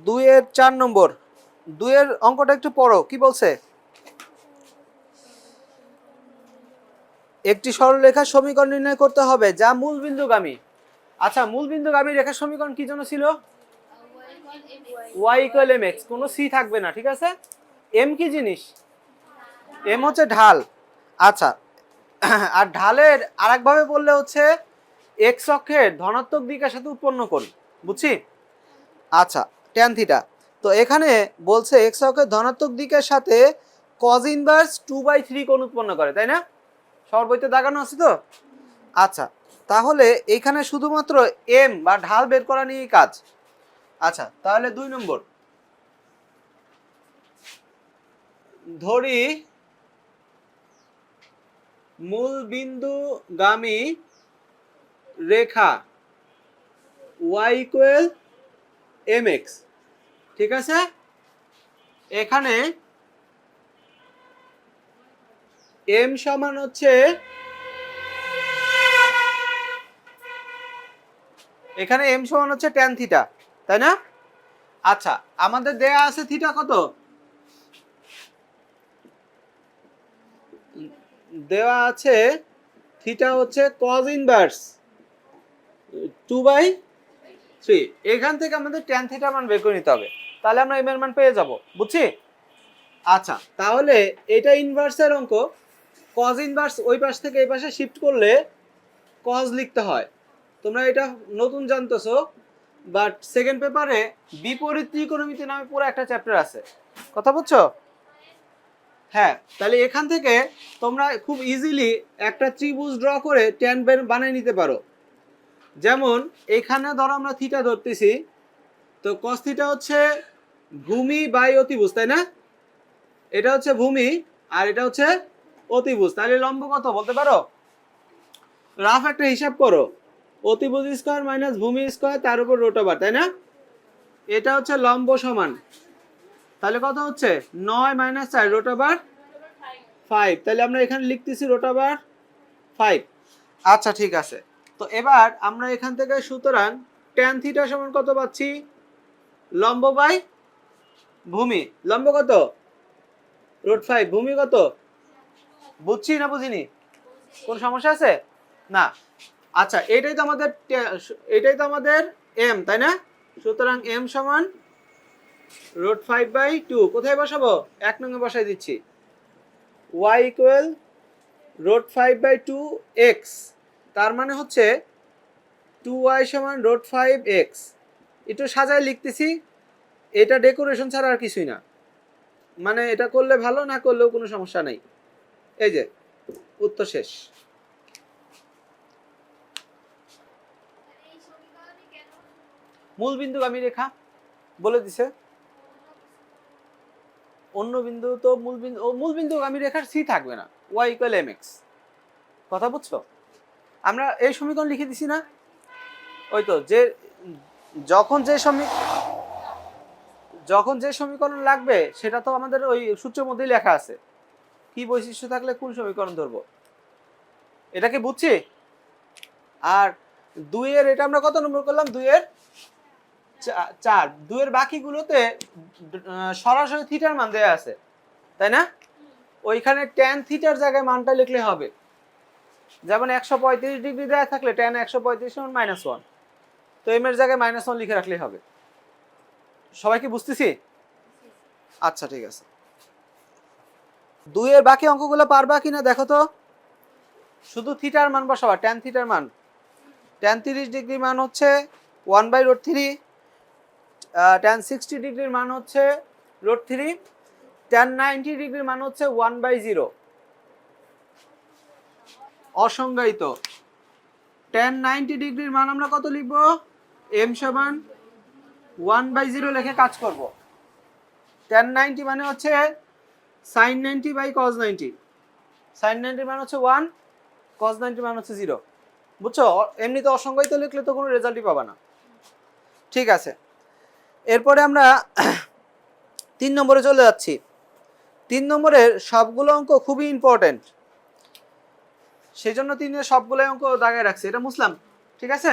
2 এর 4 নম্বর 2 এর অঙ্কটা একটু পড়ো কি বলছে একটি সরলরেখার সমীকরণ নির্ণয় করতে হবে যা মূল বিন্দুগামী আচ্ছা মূল বিন্দুগামী রেখার সমীকরণ কি জন্য ছিল y = mx কোনো c থাকবে না ঠিক আছে m কি জিনিস m হচ্ছে ঢাল আচ্ছা আর ঢালের আরেকভাবে বললে হচ্ছে x অক্ষের ধনাত্মক দিকের সাথে উৎপন্ন কোণ বুঝছি আচ্ছা tan থিটা তো এখানে বলছে x অক্ষের ধনাত্মক দিকের সাথে cos ইনভার্স 2/3 কোণ উৎপন্ন করে তাই না সবার বইতে দাগানো আছে তো আচ্ছা তাহলে এখানে শুধুমাত্র m বা ঢাল বের করা নিয়েই কাজ আচ্ছা তাহলে 2 নম্বর ধরি মূল বিন্দুগামী রেখা y = mx ঠিক আছে এখানে m সমান হচ্ছে এখানে m সমান হচ্ছে tan থিটা তাই না আচ্ছা আমাদের দেয়া আছে থিটা কত দেওয়া আছে থিটা হচ্ছে cos ইনভার্স 2/3 এখান থেকে আমাদের tan থিটা মান বের করে নিতে হবে তাহলে আমরা m এর মান পেয়ে যাব বুঝছি আচ্ছা তাহলে এটা ইনভার্সের অঙ্ক cos ইনভার্স ওই পাশ থেকে এই পাশে শিফট করলে cos লিখতে হয় তোমরা এটা নতুন জানতেছো বাট সেকেন্ড পেপারে বিপরীত ত্রিকোণমিতি নামে পুরো একটা চ্যাপ্টার আছে কথা বুঝছো হ্যাঁ তাহলে এখান থেকে তোমরা খুব ইজিলি একটা ত্রিভুজ ড্র করে tan বানিয়ে নিতে পারো যেমন এখানে ধরো আমরা থিটা ধরতেছি তো cos থিটা হচ্ছে ভূমি বাই অতিভুজ তাই না এটা হচ্ছে ভূমি আর এটা হচ্ছে অতিভুজ তাহলে লম্ব কত বলতে পারো রাফ একটা হিসাব করো অতিভুজ স্কয়ার মাইনাস ভূমি স্কয়ার তার উপর রুট/, তাই না এটা হচ্ছে লম্ব সমান তাহলে কত হচ্ছে 9 - 4 রুট/5 তাহলে আমরা এখানে লিখতেছি রুট/5 আচ্ছা ঠিক আছে তো এবার আমরা এখান থেকে সুতরাং tan থিটা সমান কত পাচ্ছি লম্ব বাই ভূমি লম্ব কত √5 ভূমি কত বুঝছি না বুঝিনি কোন সমস্যা আছে না আচ্ছা এটাই তো আমাদের m তাই না সুতরাং m সমান √5/2 কোথায় বসাবো 1 নং এ বসাই দিচ্ছি y = √5/2x তার মানে হচ্ছে 2y সমান √5x একটু সাজায় লিখতেছি এটা ডেকোরেশন ছাড়া আর কিছুই না মানে এটা করলে ভালো না করলেও কোনো সমস্যা নাই এই যে উত্তর শেষ মূল বিন্দুগামী রেখা বলে দিছে অন্য বিন্দু তো মূল বিন্দুগামী রেখার c থাকবে না y = mx কথা বুঝছো আমরা এই সমীকরণ লিখে দিছি না ওই তো যে যখন যে সমীকরণ লাগবে সেটা তো আমাদের ওই সূত্রের মধ্যেই লেখা আছে কি বৈশিষ্ট্য থাকলে কোন সমীকরণ ধরবো এটা কি বুঝছি আর 2 এর এটা আমরা কত নম্বর করলাম 2 এর 4 2 এর বাকিগুলোতে সরাসরি থিটার মান দেয়া আছে তাই না ওইখানে tan থিটার জায়গায় মানটা লিখলে হবে যেমন 135 ডিগ্রি দেয়া থাকলে tan 135 সমান -1 তো m এর জায়গায় -1 লিখে রাখলেই হবে সবাই কি বুঝতেছি আচ্ছা ঠিক আছে 2 এর বাকি অঙ্কগুলো পারবা কিনা দেখো তো শুধু থিটার মান বসাবা tan থিটার মান tan 30 ডিগ্রি মান হচ্ছে 1/√3 tan 60 ডিগ্রির মান হচ্ছে √3 tan 90 ডিগ্রির মান হচ্ছে 1/0 অসংজ্ঞায়িত tan 90 ডিগ্রির মান আমরা কত লিখব m সমান 1/0 লিখে কাজ করব tan 90 মানে হচ্ছে sin 90 / cos 90 sin 90 মান হচ্ছে 1 cos 90 মান হচ্ছে 0 বুঝছো এমনিতে অসংজ্ঞায়িত লিখলে তো কোনো রেজাল্টই পাবা না ঠিক আছে এরপরে আমরা 3 নম্বরে চলে যাচ্ছি 3 নম্বরের সবগুলো অঙ্ক খুবই ইম্পর্টেন্ট সেজন্য 3 এর সবগুলো অঙ্ক দাগায় রাখছি এটা মুসলাম ঠিক আছে